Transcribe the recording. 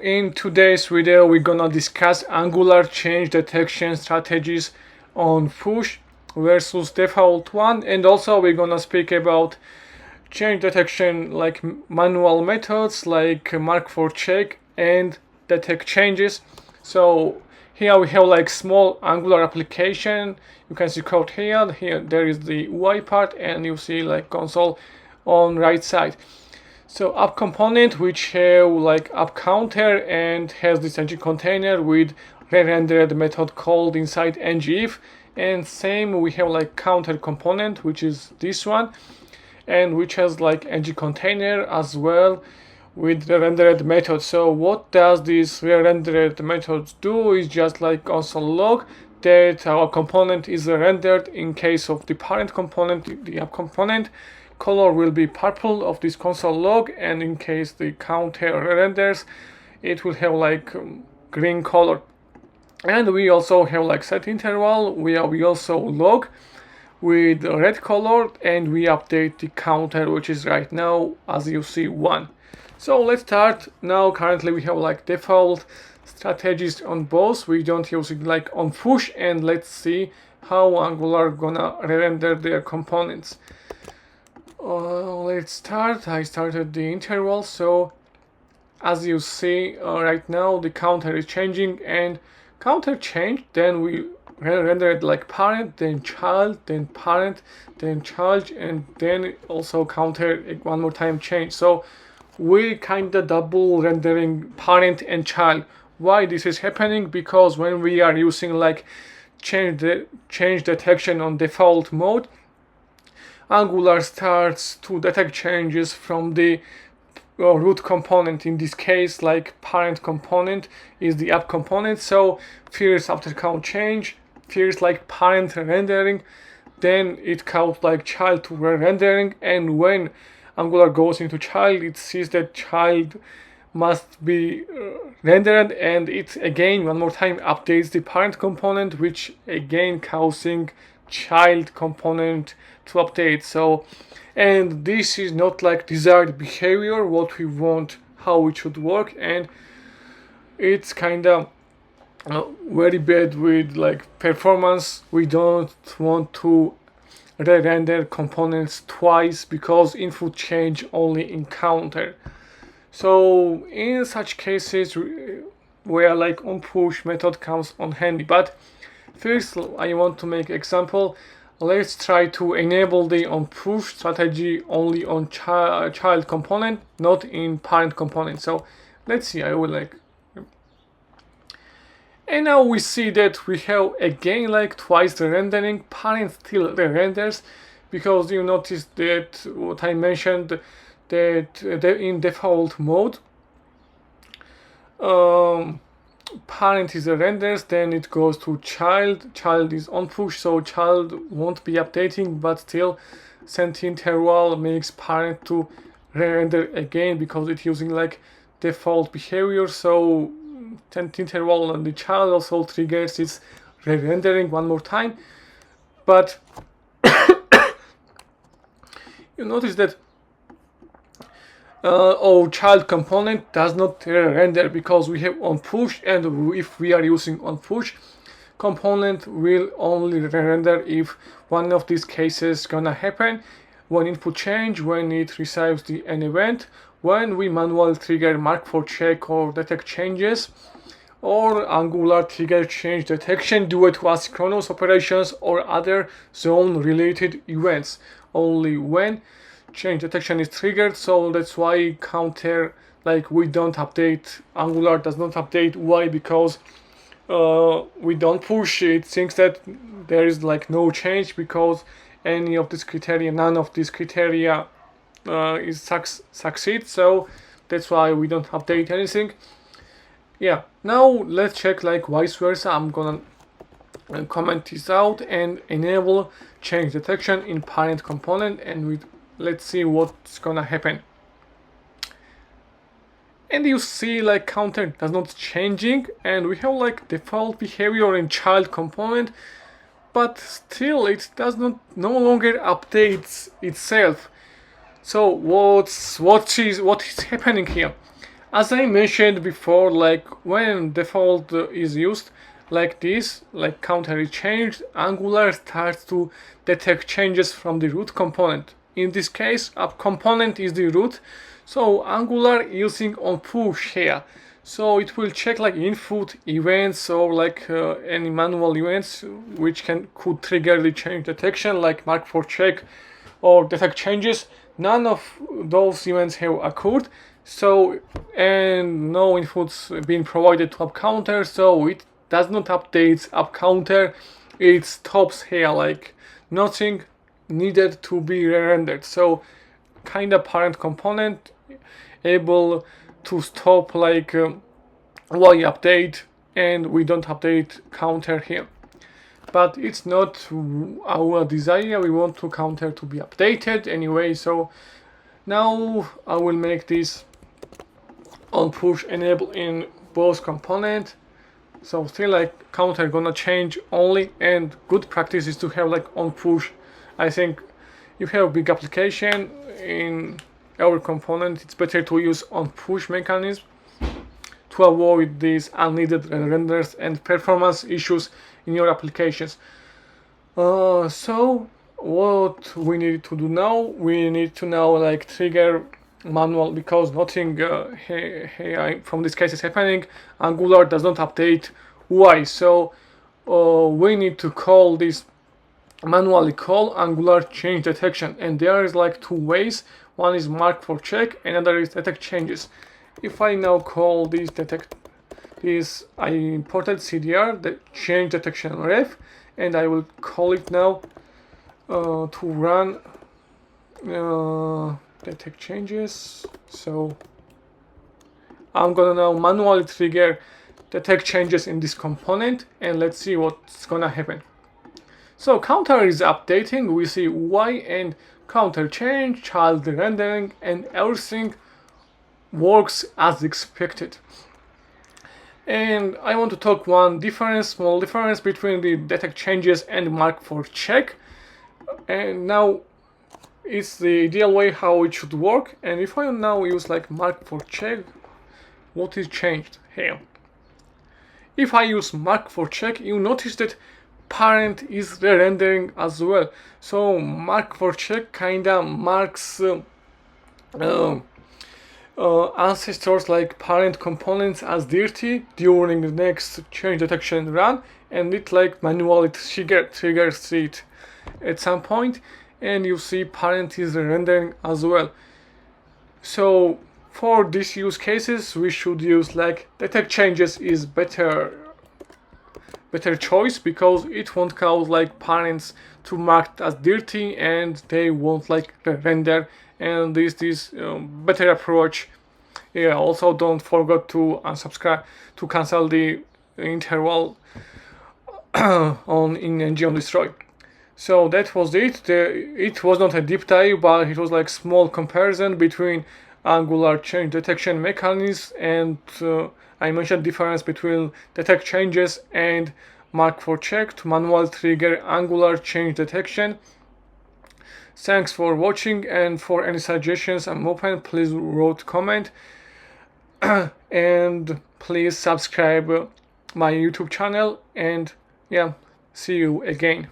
In today's video, we're gonna discuss Angular change detection strategies on push versus default one, and also we're gonna speak about change detection like manual methods like markForCheck and detectChanges. So here we have like small Angular application. You can see code here. Here there is the UI part, and you see like console on right side. So app component, which have like app counter and has this engine container with re-rendered method called inside ngIf, and same we have like counter component, which is this one, and which has like ngIf container as well with the rendered method. So what does this re-rendered method do is just like console log that our component is rendered. In case of the parent component, the app component, color will be purple of this console log, and in case the counter renders, it will have like green color. And we also have like set interval. We also log with red color, and we update the counter, which is right now, as you see, 1. So let's start now. Currently we have like default strategies on both. We don't use it like on push, and let's see how Angular gonna render their components. Let's start. I started the interval. So as you see right now, the counter is changing, and counter changed, then we render it like parent, then child, then parent, then child, and then also counter one more time change. So we kinda double rendering parent and child. Why this is happening? Because when we are using like change detection on default mode, Angular starts to detect changes from the root component. In this case, like parent component is the app component. So first after count change, first like parent rendering, then it counts like child to rendering, and when Angular goes into child, it sees that child must be rendered, and it again one more time updates the parent component, which again causing child component to update. So, and this is not like desired behavior what we want, how it should work, and it's kind of very bad with like performance. We don't want to re-render components twice because input change only in counter. So in such cases where like on push method comes on handy. But first I want to make example. Let's try to enable the on push strategy only on child component, not in parent component. So let's see. I will like, and now we see that we have again like twice the rendering. Parent still renders, because you notice that what I mentioned, that in default mode parent is a renders, then it goes to child is on push, so child won't be updating, but still set interval makes parent to render again because it's using like default behavior. So set interval on the child also triggers its re-rendering one more time. But you notice that our child component does not render because we have on push, and if we are using on push, component will only render if one of these cases gonna happen: when input change, when it receives an event, when we manually trigger markForCheck or detectChanges, or Angular trigger change detection due to asynchronous operations or other zone related events. Only when change detection is triggered. So that's why counter, like, we don't update, Angular does not update. Why? Because we don't push. It thinks that there is like no change because any of these criteria, none of these criteria is succeed. So that's why we don't update anything. Yeah, now let's check like vice versa. I'm gonna comment this out and enable change detection in parent component, and let's see what's gonna happen. And you see like counter does not changing, and we have like default behavior in child component, but still it does not no longer updates itself. So what is happening here? As I mentioned before, like when default is used like this, like counter is changed, Angular starts to detect changes from the root component. In this case, app component is the root, so Angular using OnPush here. So it will check like input events or like any manual events which could trigger the change detection, like markForCheck or detectChanges. None of those events have occurred. So, and no inputs being provided to app counter, so it does not update app counter. It stops here, like nothing needed to be rendered. So, kind of parent component able to stop like why update, and we don't update counter here. But it's not our desire. We want to counter to be updated anyway. So now I will make this OnPush enable in both component. So still like counter gonna change only, and good practice is to have like OnPush. I think if you have a big application in our component, it's better to use OnPush mechanism to avoid these unneeded renders and performance issues in your applications. So what we need to do now, we need to now like trigger manual, because nothing from this case is happening. Angular does not update UI, so we need to call this manually call Angular change detection, and there is like two ways. One is markForCheck, another is detectChanges. If I now call this I imported CDR, the change detection ref, and I will call it now to run detectChanges. So I'm gonna now manually trigger detectChanges in this component, and let's see what's gonna happen. So counter is updating, we see UI and counter change, child rendering, and everything works as expected. And I want to talk one small difference between the detectChanges and markForCheck. And now it's the ideal way how it should work. And if I now use like markForCheck, what is changed here? If I use markForCheck, you notice that parent is re-rendering as well. So markForCheck kinda marks ancestors like parent components as dirty during the next change detection run, and it like manually triggers it at some point, and you see parent is rendering as well. So for these use cases, we should use like detectChanges is better choice, because it won't cause like parents to mark as dirty and they won't like render, and this better approach. Yeah, also don't forget to unsubscribe, to cancel the interval in ng destroy. So that was it. It was not a deep dive, but it was like small comparison between Angular change detection mechanisms, and I mentioned difference between detectChanges and markForCheck to manual trigger Angular change detection. Thanks for watching, and for any suggestions I'm open. Please write comment and please subscribe my YouTube channel, and yeah, see you again.